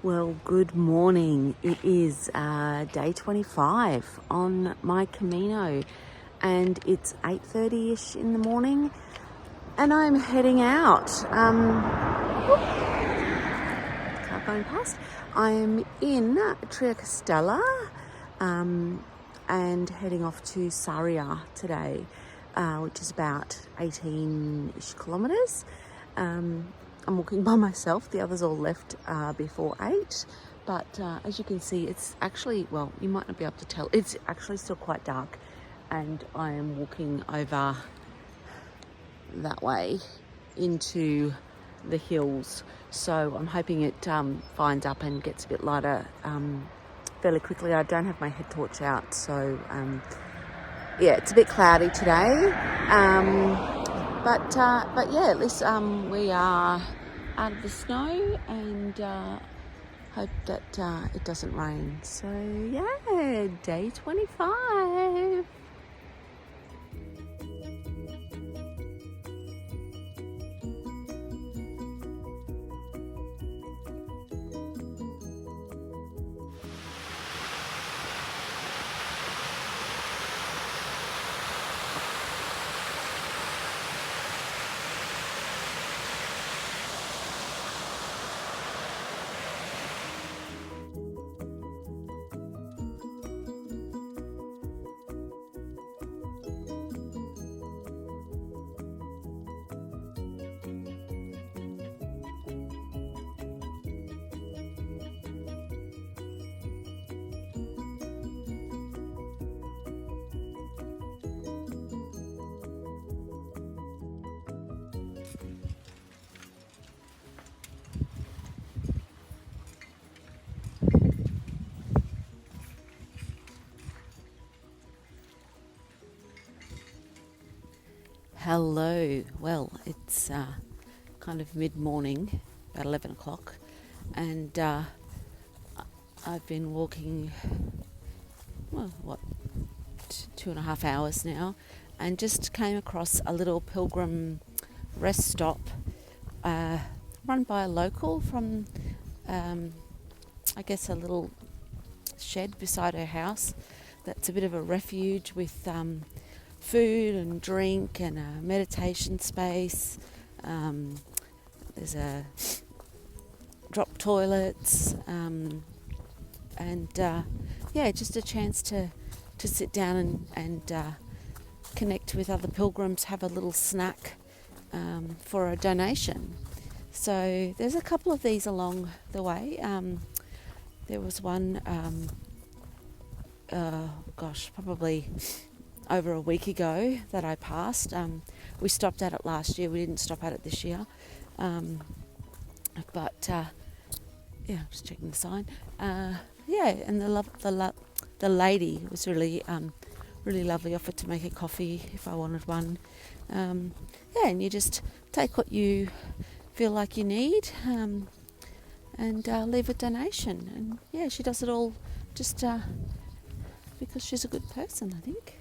Well, good morning. It is day 25 on my Camino and it's 8:30ish in the morning and I'm heading out. Car going past. I'm in Triacastella and heading off to Sarria today, which is about 18-ish kilometres. I'm walking by myself. The others all left before 8. But as you can see, it's actually, well, you might not be able to tell, it's actually still quite dark. And I am walking over that way into the hills. So I'm hoping it finds up and gets a bit lighter fairly quickly. I don't have my head torch out. So yeah, it's a bit cloudy today. But yeah, at least we are out of the snow and hope that it doesn't rain. So yeah, day 25. Hello. Well, it's kind of mid-morning, about 11 o'clock, and I've been walking, well, 2.5 hours now, and just came across a little pilgrim rest stop run by a local from, I guess, a little shed beside her house that's a bit of a refuge with food and drink and a meditation space. There's a drop toilets and yeah, just a chance to sit down and connect with other pilgrims, have a little snack for a donation. So there's a couple of these along the way. There was one, probably over a week ago that I passed. We stopped at it last year. We didn't stop at it this year. But yeah, I'm just checking the sign. Yeah, and the lady was really lovely. Offered to make a coffee if I wanted one. Yeah, and you just take what you feel like you need and leave a donation. And yeah, she does it all just because she's a good person, I think.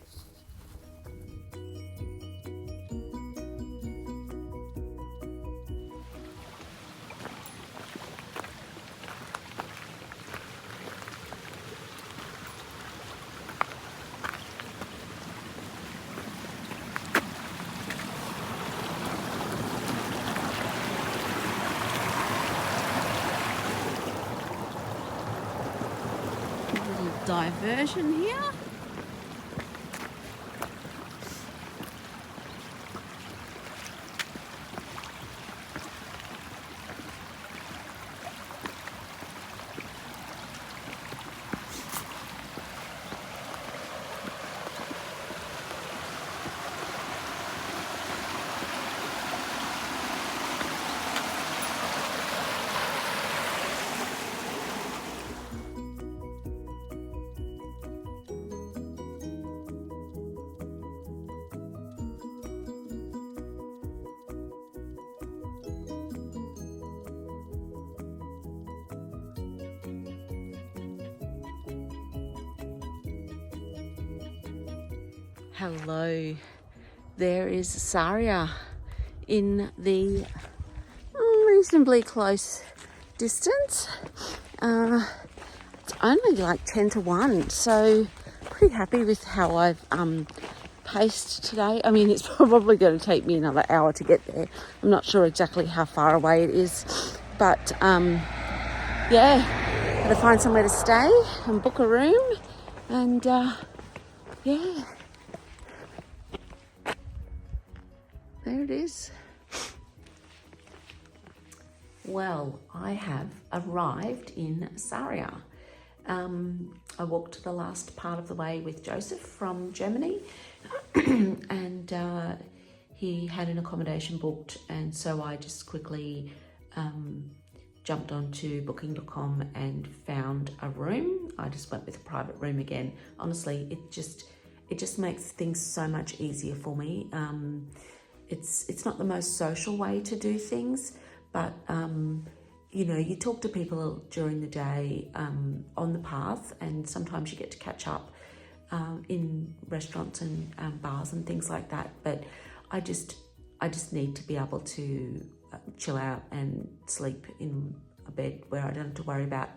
Diversion here. Hello, there is Sarria in the reasonably close distance, It's only like 10 to 1, so pretty happy with how I've paced today. I mean, it's probably going to take me another hour to get there. I'm not sure exactly how far away it is, but yeah, gotta find somewhere to stay and book a room, and yeah, there it is. Well, I have arrived in Saria. I walked the last part of the way with Joseph from Germany and he had an accommodation booked, and so I just quickly jumped onto booking.com and found a room. I just went with a private room again. Honestly, it just makes things so much easier for me. It's not the most social way to do things, but you know, you talk to people during the day on the path, and sometimes you get to catch up in restaurants and bars and things like that. But I just need to be able to chill out and sleep in a bed where I don't have to worry about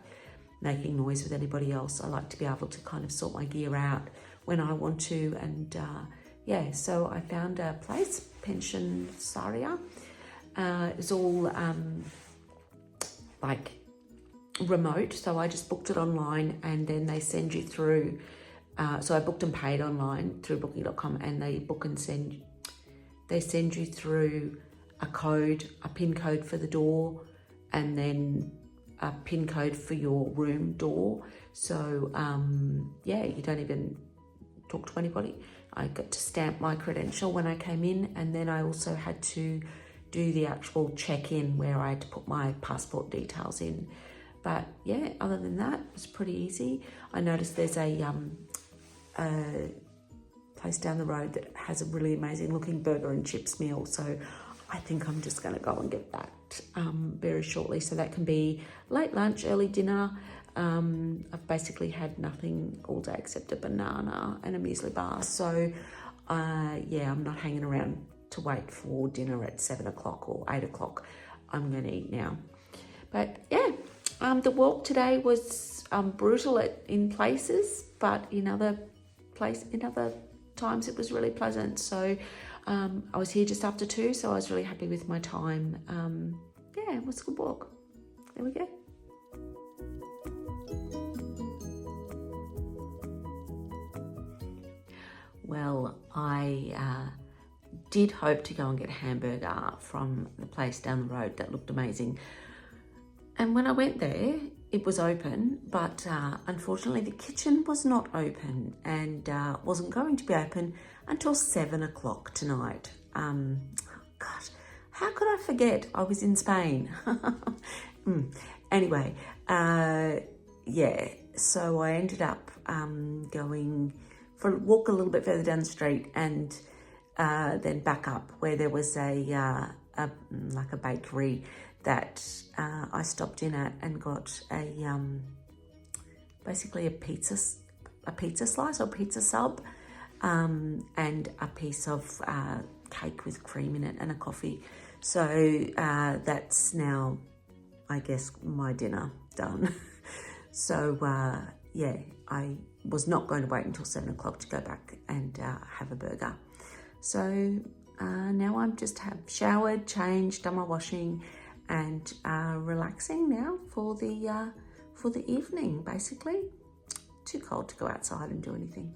making noise with anybody else. I like to be able to kind of sort my gear out when I want to, and yeah, so I found a place, Pension Saria. It's all like remote, so I just booked it online, and then they send you through. So I booked and paid online through booking.com, and they send you through a code, a PIN code for the door, and then a PIN code for your room door. So yeah, you don't even talk to anybody. I got to stamp my credential when I came in, and then I also had to do the actual check-in where I had to put my passport details in. But yeah, other than that, it was pretty easy. I noticed there's a place down the road that has a really amazing looking burger and chips meal, so I think I'm just going to go and get that very shortly. So that can be late lunch, early dinner. I've basically had nothing all day except a banana and a muesli bar, so yeah, I'm not hanging around to wait for dinner at 7 o'clock or 8 o'clock. I'm going to eat now. But yeah, the walk today was brutal in places, but in other times it was really pleasant. So I was here just after 2, so I was really happy with my time. Yeah, it was a good walk. There we go. Well, I did hope to go and get a hamburger from the place down the road that looked amazing. And when I went there, it was open, but unfortunately the kitchen was not open, and wasn't going to be open until 7 o'clock tonight. Gosh, how could I forget? I was in Spain. Anyway, yeah, so I ended up going for a walk a little bit further down the street, and then back up where there was like a bakery that I stopped in at and got a basically a pizza slice or pizza sub, and a piece of cake with cream in it and a coffee. So that's now, I guess, my dinner done. So yeah, I was not going to wait until 7 o'clock to go back and have a burger. So now I'm just showered, changed, done my washing, and relaxing now for the evening, basically. Too cold to go outside and do anything.